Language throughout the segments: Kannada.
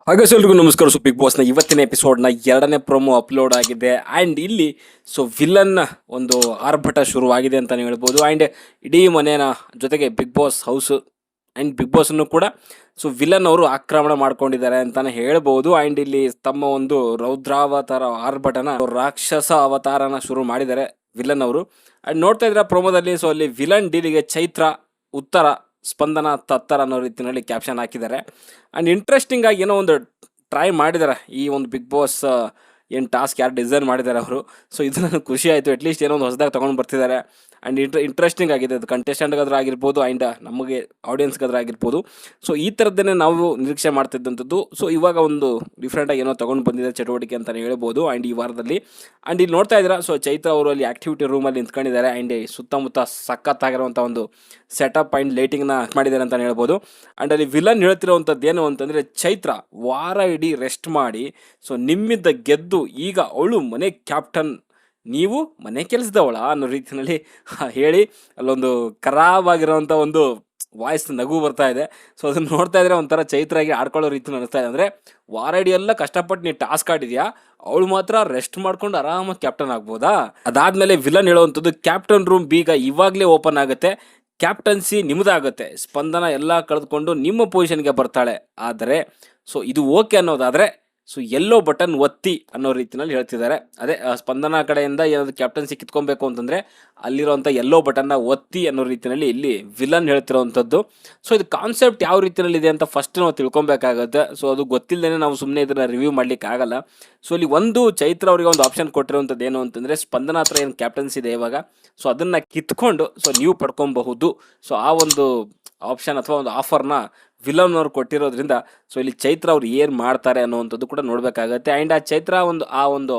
ಹಾಗೆ ಎಲ್ರಿಗೂ ನಮಸ್ಕಾರ. ಸೊ ಬಿಗ್ ಬಾಸ್ನ ಇವತ್ತಿನ ಎಪಿಸೋಡ್ನ ಎರಡನೇ ಪ್ರೊಮೋ ಅಪ್ಲೋಡ್ ಆಗಿದೆ. ಆ್ಯಂಡ್ ಇಲ್ಲಿ ವಿಲನ್ ಒಂದು ಆರ್ಭಟ ಶುರುವಾಗಿದೆ ಅಂತಲೇ ಹೇಳ್ಬೋದು. ಆ್ಯಂಡ್ ಇಡೀ ಮನೆಯ ಜೊತೆಗೆ big boss house and big ಬಾಸನ್ನು ಕೂಡ ವಿಲನ್ ಅವರು ಆಕ್ರಮಣ ಮಾಡ್ಕೊಂಡಿದ್ದಾರೆ ಅಂತಲೇ ಹೇಳ್ಬೋದು. ಆ್ಯಂಡ್ ಇಲ್ಲಿ ತಮ್ಮ ಒಂದು ರೌದ್ರಾವತಾರ ಆರ್ಭಟನ ರಾಕ್ಷಸ ಅವತಾರನ ಶುರು ಮಾಡಿದ್ದಾರೆ ವಿಲನ್ ಅವರು. ಆ್ಯಂಡ್ ನೋಡ್ತಾ ಇದ್ರೆ ಪ್ರೊಮೋದಲ್ಲಿ ಅಲ್ಲಿ ವಿಲನ್ ಡೀಲಿಗೆ ಚೈತ್ರ ಉತ್ತರ, ಸ್ಪಂದನ ತತ್ತರ ಅನ್ನೋ ರೀತಿಯಲ್ಲಿ ಕ್ಯಾಪ್ಷನ್ ಹಾಕಿದ್ದಾರೆ. ಆ್ಯಂಡ್ ಇಂಟ್ರೆಸ್ಟಿಂಗ್ ಆಗಿ ಏನೋ ಒಂದು ಟ್ರೈ ಮಾಡಿದ್ದಾರೆ ಈ ಒಂದು ಬಿಗ್ ಬಾಸ್ ಏನು ಟಾಸ್ಕ್ ಯಾರು ಡಿಸೈನ್ ಮಾಡಿದ್ದಾರೆ ಅವರು. ಇದು ನನಗೆ ಖುಷಿ ಆಯಿತು. ಅಟ್ಲೀಸ್ಟ್ ಏನೋ ಒಂದು ಹೊಸದಾಗಿ ತೊಗೊಂಡು ಬರ್ತಿದ್ದಾರೆ. ಆ್ಯಂಡ್ ಇಂಟ್ರೆಸ್ಟಿಂಗ್ ಆಗಿದೆ. ಅದು ಕಂಟೆಸ್ಟೆಂಟ್ಗಾದ್ರೂ ಆಗಿರ್ಬೋದು ಆ್ಯಂಡ್ ನಮಗೆ ಆಡಿಯನ್ಸ್ಗಾದ್ರೂ ಆಗಿರ್ಬೋದು. ಈ ಥರದ್ದನ್ನೇ ನಾವು ನಿರೀಕ್ಷೆ ಮಾಡ್ತಿದ್ದಂಥದ್ದು. ಇವಾಗ ಒಂದು ಡಿಫ್ರೆಂಟಾಗಿ ಏನೋ ತೊಗೊಂಡು ಬಂದಿದೆ ಚಟುವಟಿಕೆ ಅಂತಲೇ ಹೇಳ್ಬೋದು. ಆ್ಯಂಡ್ ಈ ವಾರದಲ್ಲಿ ಆ್ಯಂಡ್ ಇಲ್ಲಿ ನೋಡ್ತಾ ಇದ್ದೀರಾ ಚೈತ್ರ ಅವರು ಅಲ್ಲಿ ಆ್ಯಕ್ಟಿವಿಟಿ ರೂಮಲ್ಲಿ ನಿಂತ್ಕೊಂಡಿದ್ದಾರೆ. ಆ್ಯಂಡ್ ಸುತ್ತಮುತ್ತ ಸಖತ್ತಾಗಿರುವಂಥ ಒಂದು ಸೆಟಪ್ ಆ್ಯಂಡ್ ಲೈಟಿಂಗ್ನ ಮಾಡಿದ್ದಾರೆ ಅಂತಲೇ ಹೇಳ್ಬೋದು. ಆ್ಯಂಡ್ ಅಲ್ಲಿ ವಿಲನ್ ಹೇಳ್ತಿರೋವಂಥದ್ದು ಏನು ಅಂತಂದರೆ, ಚೈತ್ರ ವಾರ ಇಡೀ ರೆಸ್ಟ್ ಮಾಡಿ ನಿಮ್ಮಿಂದ ಗೆದ್ದು ಈಗ ಅವಳು ಮನೆ ಕ್ಯಾಪ್ಟನ್, ನೀವು ಮನೆ ಕೆಲಸದವಳ ಅನ್ನೋ ರೀತಿಯಲ್ಲಿ ಹೇಳಿ ಅಲ್ಲೊಂದು ಖರಾಬಾಗಿರೋವಂಥ ಒಂದು ವಾಯ್ಸ್ ನಗು ಬರ್ತಾ ಇದೆ. ಅದನ್ನು ನೋಡ್ತಾ ಇದ್ರೆ ಒಂಥರ ಚೈತ್ರಾಗಿ ಆಡ್ಕೊಳ್ಳೋ ರೀತಿ ಅನಿಸ್ತಾ ಇದೆ. ಅಂದರೆ ವಾರಡಿ ಎಲ್ಲ ಕಷ್ಟಪಟ್ಟು ನೀವು ಟಾಸ್ಕ್ ಆಡಿದ್ಯಾ, ಅವಳು ಮಾತ್ರ ರೆಸ್ಟ್ ಮಾಡ್ಕೊಂಡು ಆರಾಮಾಗಿ ಕ್ಯಾಪ್ಟನ್ ಆಗ್ಬೋದಾ? ಅದಾದಮೇಲೆ ವಿಲನ್ ಹೇಳುವಂಥದ್ದು, ಕ್ಯಾಪ್ಟನ್ ರೂಮ್ ಬೀಗ ಇವಾಗಲೇ ಓಪನ್ ಆಗುತ್ತೆ, ಕ್ಯಾಪ್ಟನ್ಸಿ ನಿಮ್ಮದಾಗುತ್ತೆ, ಸ್ಪಂದನ ಎಲ್ಲ ಕಳೆದುಕೊಂಡು ನಿಮ್ಮ ಪೊಸಿಷನ್ಗೆ ಬರ್ತಾಳೆ. ಆದರೆ ಇದು ಓಕೆ ಅನ್ನೋದಾದರೆ ಎಲ್ಲೋ ಬಟನ್ ಒತ್ತಿ ಅನ್ನೋ ರೀತಿಯಲ್ಲಿ ಹೇಳ್ತಿದ್ದಾರೆ. ಅದೇ ಸ್ಪಂದನ ಕಡೆಯಿಂದ ಏನಾದರೂ ಕ್ಯಾಪ್ಟನ್ಸಿ ಕಿತ್ಕೊಬೇಕು ಅಂತಂದರೆ ಅಲ್ಲಿರುವಂಥ ಎಲ್ಲೋ ಬಟನ್ನ ಒತ್ತಿ ಅನ್ನೋ ರೀತಿಯಲ್ಲಿ ಇಲ್ಲಿ ವಿಲನ್ ಹೇಳ್ತಿರೋವಂಥದ್ದು. ಇದು ಕಾನ್ಸೆಪ್ಟ್ ಯಾವ ರೀತಿಯಲ್ಲಿ ಇದೆ ಅಂತ ಫಸ್ಟ್ ನಾವು ತಿಳ್ಕೊಬೇಕಾಗುತ್ತೆ. ಅದು ಗೊತ್ತಿಲ್ಲದೇ ನಾವು ಸುಮ್ಮನೆ ಇದನ್ನು ರಿವ್ಯೂ ಮಾಡಲಿಕ್ಕೆ ಆಗಲ್ಲ. ಇಲ್ಲಿ ಒಂದು ಚೈತ್ರ ಅವರಿಗೆ ಒಂದು ಆಪ್ಷನ್ ಕೊಟ್ಟಿರುವಂಥದ್ದು ಏನು ಅಂತಂದರೆ, ಸ್ಪಂದನ ಹತ್ರ ಏನು ಕ್ಯಾಪ್ಟನ್ಸಿ ಇದೆ ಇವಾಗ, ಅದನ್ನು ಕಿತ್ಕೊಂಡು ನೀವು ಪಡ್ಕೊಬಹುದು. ಆ ಒಂದು ಆಪ್ಷನ್ ಅಥವಾ ಒಂದು ಆಫರ್ನ ವಿಲನ್ ಅವ್ರು ಕೊಟ್ಟಿರೋದ್ರಿಂದ ಇಲ್ಲಿ ಚೈತ್ರ ಅವ್ರು ಏನು ಮಾಡ್ತಾರೆ ಅನ್ನೋವಂಥದ್ದು ಕೂಡ ನೋಡಬೇಕಾಗತ್ತೆ. ಆ್ಯಂಡ್ ಆ ಒಂದು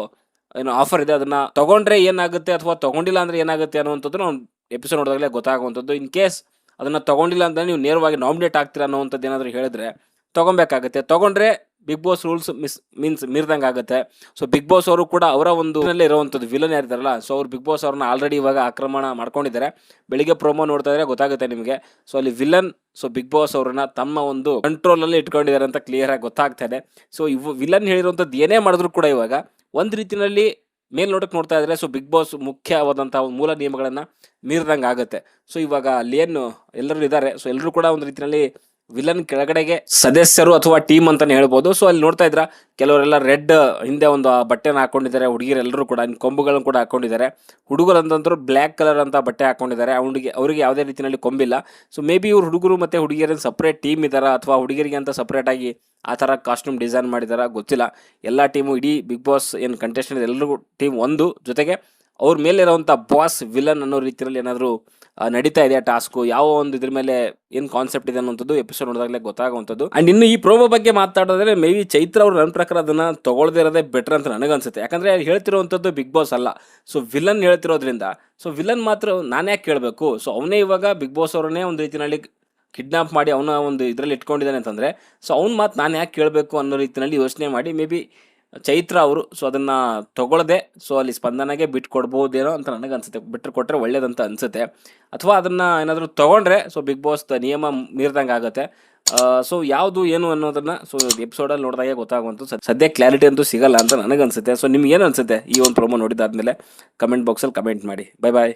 ಏನು ಆಫರ್ ಇದೆ ಅದನ್ನು ತೊಗೊಂಡ್ರೆ ಏನಾಗುತ್ತೆ ಅಥವಾ ತೊಗೊಂಡಿಲ್ಲ ಅಂದರೆ ಏನಾಗುತ್ತೆ ಅನ್ನೋವಂಥದ್ದು ನಾವು ಎಪಿಸೋಡ್ ನೋಡಿದಾಗಲೇ ಗೊತ್ತಾಗುವಂಥದ್ದು. ಇನ್ ಕೇಸ್ ಅದನ್ನು ತೊಗೊಂಡಿಲ್ಲ ಅಂದರೆ ನೀವು ನೇರವಾಗಿ ನಾಮಿನೇಟ್ ಆಗ್ತೀರಾ ಅನ್ನೋವಂಥದ್ದು ಏನಾದರೂ ಹೇಳಿದ್ರೆ ತೊಗೊಬೇಕಾಗತ್ತೆ. ತೊಗೊಂಡ್ರೆ ಬಿಗ್ ಬಾಸ್ ರೂಲ್ಸ್ ಮೀನ್ಸ್ ಮೀರ್ದಂಗೆ ಆಗುತ್ತೆ. ಬಿಗ್ ಬಾಸ್ ಅವರು ಕೂಡ ಅವರ ಒಂದು ಇರುವಂಥದ್ದು ವಿಲನ್ ಯಾರಿದ್ದಾರಲ್ಲ, ಅವ್ರು ಬಿಗ್ ಬಾಸ್ ಅವ್ರನ್ನ ಆಲ್ರೆಡಿ ಇವಾಗ ಆಕ್ರಮಣ ಮಾಡ್ಕೊಂಡಿದ್ದಾರೆ. ಬೆಳಿಗ್ಗೆ ಪ್ರೊಮೋ ನೋಡ್ತಾ ಇದ್ರೆ ಗೊತ್ತಾಗುತ್ತೆ ನಿಮಗೆ. ಅಲ್ಲಿ ವಿಲನ್ ಬಿಗ್ ಬಾಸ್ ಅವ್ರನ್ನ ತಮ್ಮ ಒಂದು ಕಂಟ್ರೋಲಲ್ಲಿ ಇಟ್ಕೊಂಡಿದ್ದಾರೆ ಅಂತ ಕ್ಲಿಯರ್ ಆಗಿ ಗೊತ್ತಾಗ್ತಾ ಇದೆ. ವಿಲನ್ ಹೇಳಿರುವಂಥದ್ದು ಏನೇ ಮಾಡಿದ್ರು ಕೂಡ ಇವಾಗ ಒಂದು ರೀತಿಯಲ್ಲಿ ನೋಡಕ್ಕೆ ನೋಡ್ತಾ ಇದ್ರೆ ಬಿಗ್ ಬಾಸ್ ಮುಖ್ಯವಾದಂತಹ ಮೂಲ ನಿಯಮಗಳನ್ನು ಮೀರ್ದಂಗೆ ಆಗುತ್ತೆ. ಇವಾಗ ಅಲ್ಲಿ ಏನು ಎಲ್ಲರೂ ಇದ್ದಾರೆ, ಎಲ್ಲರೂ ಕೂಡ ಒಂದು ರೀತಿಯಲ್ಲಿ ವಿಲನ್ ಕೆಳಗಡೆಗೆ ಸದಸ್ಯರು ಅಥವಾ ಟೀಮ್ ಅಂತಾನೆ ಹೇಳ್ಬೋದು. ಅಲ್ಲಿ ನೋಡ್ತಾ ಇದ್ರ ಕೆಲವರೆಲ್ಲ ರೆಡ್ ಹಿಂದೆ ಒಂದು ಬಟ್ಟೆನ ಹಾಕೊಂಡಿದ್ದಾರೆ. ಹುಡುಗಿರೆಲ್ಲರೂ ಕೂಡ ಕೊಂಬುಗಳನ್ನು ಕೂಡ ಹಾಕೊಂಡಿದ್ದಾರೆ. ಹುಡುಗರು ಅಂತಂದ್ರು ಬ್ಲ್ಯಾಕ್ ಕಲರ್ ಅಂತ ಬಟ್ಟೆ ಹಾಕೊಂಡಿದ್ದಾರೆ. ಅವರಿಗೆ ಯಾವುದೇ ರೀತಿಯಲ್ಲಿ ಕೊಂಬಿಲ್ಲ. ಮೇ ಬಿ ಇವ್ರು ಹುಡುಗರು ಮತ್ತೆ ಹುಡುಗಿಯರ ಸಪ್ರೇಟ್ ಟೀಮ್ ಇದ್ದಾರಾ ಅಥವಾ ಹುಡುಗಿರಿಗೆ ಅಂತ ಸಪ್ರೇಟ್ ಆಗಿ ಆ ಥರ ಕಾಸ್ಟ್ಯೂಮ್ ಡಿಸೈನ್ ಮಾಡಿದಾರ ಗೊತ್ತಿಲ್ಲ. ಎಲ್ಲ ಟೀಮು ಇಡೀ ಬಿಗ್ ಬಾಸ್ ಏನು ಕಂಟೆಸ್ಟೆಂಟ್ ಎಲ್ಲರಿಗೂ ಟೀಮ್ ಒಂದು, ಜೊತೆಗೆ ಅವ್ರ ಮೇಲೆ ಇರೋವಂಥ ಬಾಸ್ ವಿಲನ್ ಅನ್ನೋ ರೀತಿಯಲ್ಲಿ ಏನಾದರೂ ನಡೀತಾ ಇದೆ ಟಾಸ್ಕು, ಯಾವ ಒಂದು ಇದ್ರ ಮೇಲೆ ಏನು ಕಾನ್ಸೆಪ್ಟ್ ಇದೆ ಅನ್ನೋಂಥದ್ದು ಎಪಿಸೋಡ್ ನೋಡಿದಾಗಲೇ ಗೊತ್ತಾಗುವಂಥದ್ದು. ಆ್ಯಂಡ್ ಇನ್ನು ಈ ಪ್ರೋಮೋ ಬಗ್ಗೆ ಮಾತಾಡೋದ್ರೆ ಮೇ ಬಿ ಚೈತ್ರ ಅವ್ರು ನನ್ನ ಪ್ರಕಾರ ಅದನ್ನು ತೊಗೊಳ್ದೇ ಇರೋದೇ ಬೆಟರ್ ಅಂತ ನನಗನ್ಸುತ್ತೆ. ಯಾಕಂದರೆ ಹೇಳ್ತಿರೋವಂಥದ್ದು ಬಿಗ್ ಬಾಸ್ ಅಲ್ಲ, ವಿಲನ್ ಹೇಳ್ತಿರೋದ್ರಿಂದ ವಿಲನ್ ಮಾತ್ರ ನಾನು ಯಾಕೆ ಕೇಳಬೇಕು? ಅವನೇ ಇವಾಗ ಬಿಗ್ ಬಾಸ್ ಅವ್ರನ್ನೇ ಒಂದು ರೀತಿಯಲ್ಲಿ ಕಿಡ್ನಾಪ್ ಮಾಡಿ ಅವನ ಒಂದು ಇದರಲ್ಲಿ ಇಟ್ಕೊಂಡಿದ್ದಾನೆ ಅಂತಂದರೆ ಅವ್ನ ಮಾತು ನಾನು ಯಾಕೆ ಕೇಳಬೇಕು ಅನ್ನೋ ರೀತಿಯಲ್ಲಿ ಯೋಚನೆ ಮಾಡಿ ಮೇ ಬಿ ಚೈತ್ರ ಅವರು ಅದನ್ನು ತೊಗೊಳ್ಳದೆ ಅಲ್ಲಿ ಸ್ಪಂದನೆಗೆ ಬಿಟ್ಟು ಕೊಡ್ಬೋದೇನೋ ಅಂತ ನನಗೆ ಅನಿಸುತ್ತೆ. ಬಿಟ್ಟರೆ ಕೊಟ್ಟರೆ ಒಳ್ಳೇದಂತ ಅನಿಸುತ್ತೆ. ಅಥವಾ ಅದನ್ನು ಏನಾದರೂ ತೊಗೊಂಡ್ರೆ ಬಿಗ್ ಬಾಸ್ ನಿಯಮ ಮೀರ್ದಂಗೆ ಆಗುತ್ತೆ. ಯಾವುದು ಏನು ಅನ್ನೋದನ್ನು ಎಪಿಸೋಡಲ್ಲಿ ನೋಡಿದಾಗೆ ಗೊತ್ತಾಗುವಂಥ ಸದ್ಯ ಕ್ಲಾರಿಟಿ ಅಂತೂ ಸಿಗಲ್ಲ ಅಂತ ನನಗನ್ಸುತ್ತೆ. ನಿಮ್ಗೆ ಏನು ಅನಿಸುತ್ತೆ ಈ ಒಂದು ಪ್ರೊಮೋ ನೋಡಿದಾದ್ಮೇಲೆ ಕಮೆಂಟ್ ಬಾಕ್ಸಲ್ಲಿ ಕಮೆಂಟ್ ಮಾಡಿ. ಬೈ ಬಾಯ್.